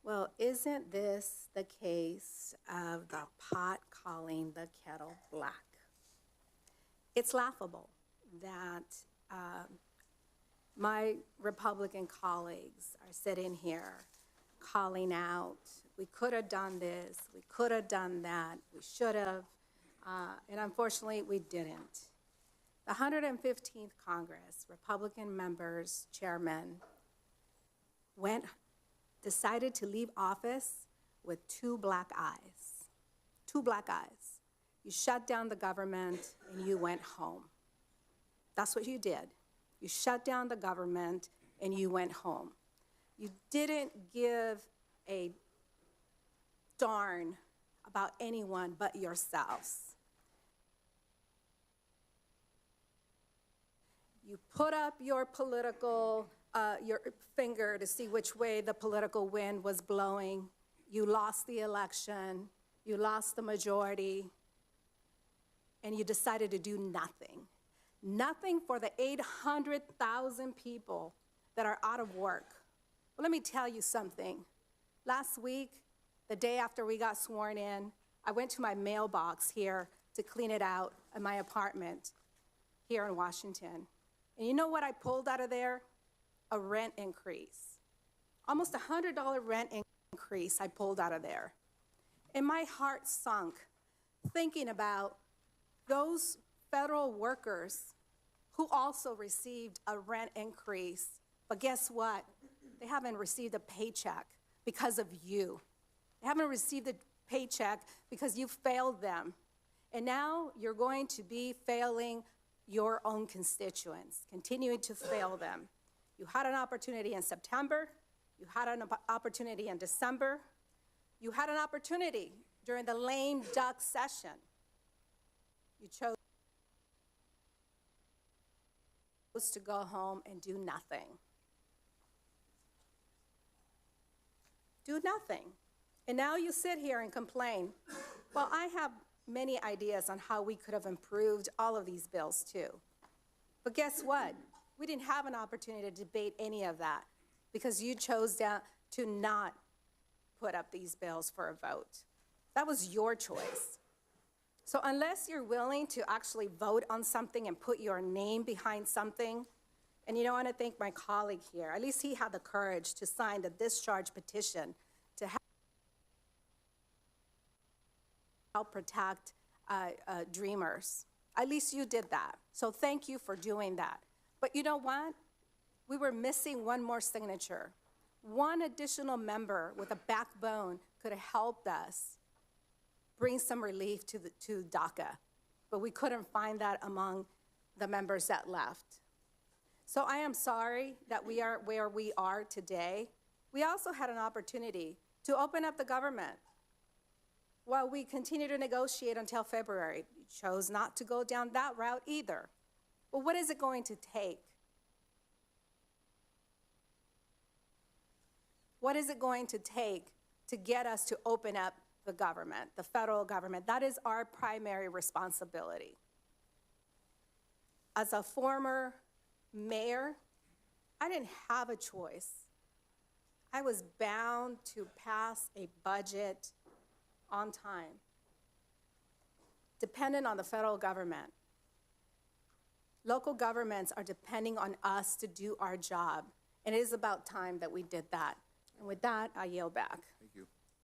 Well, isn't this the case of the pot calling the kettle black? It's laughable that my Republican colleagues are sitting here calling out, we could have done this, we could have done that, we should have, and unfortunately we didn't. The 115th Congress, Republican members, chairmen, decided to leave office with two black eyes. Two black eyes. You shut down the government and you went home. That's what you did. You shut down the government and you went home. You didn't give a darn about anyone but yourselves. You put up your political your finger to see which way the political wind was blowing. You lost the election, you lost the majority, and you decided to do nothing. Nothing for the 800,000 people that are out of work. Well, let me tell you something. Last week, the day after we got sworn in, I went to my mailbox here to clean it out in my apartment here in Washington. And you know what I pulled out of there? A rent increase. Almost $100 rent increase I pulled out of there. And my heart sunk thinking about those federal workers who also received a rent increase. But guess what? They haven't received a paycheck because of you. They haven't received a paycheck because you failed them. And now you're going to be failing your own constituents, continuing to fail them. You had an opportunity in September, you had an opportunity in December, you had an opportunity during the lame duck session. You chose to go home and do nothing. Do nothing. And now you sit here and complain. Well, I have many ideas on how we could have improved all of these bills too. But guess what? We didn't have an opportunity to debate any of that because you chose to not put up these bills for a vote. That was your choice. So unless you're willing to actually vote on something and put your name behind something, and you know, I want to thank my colleague here, at least he had the courage to sign the discharge petition to help protect dreamers. At least you did that. So thank you for doing that. But you know what? We were missing one more signature. One additional member with a backbone could have helped us bring some relief to DACA, but we couldn't find that among the members that left. So I am sorry that we are where we are today. We also had an opportunity to open up the government while we continue to negotiate until February. We chose not to go down that route either. Well, what is it going to take? What is it going to take to get us to open up the government, the federal government? That is our primary responsibility. As a former mayor, I didn't have a choice. I was bound to pass a budget on time, dependent on the federal government. Local governments are depending on us to do our job, and it is about time that we did that. And with that, I yield back.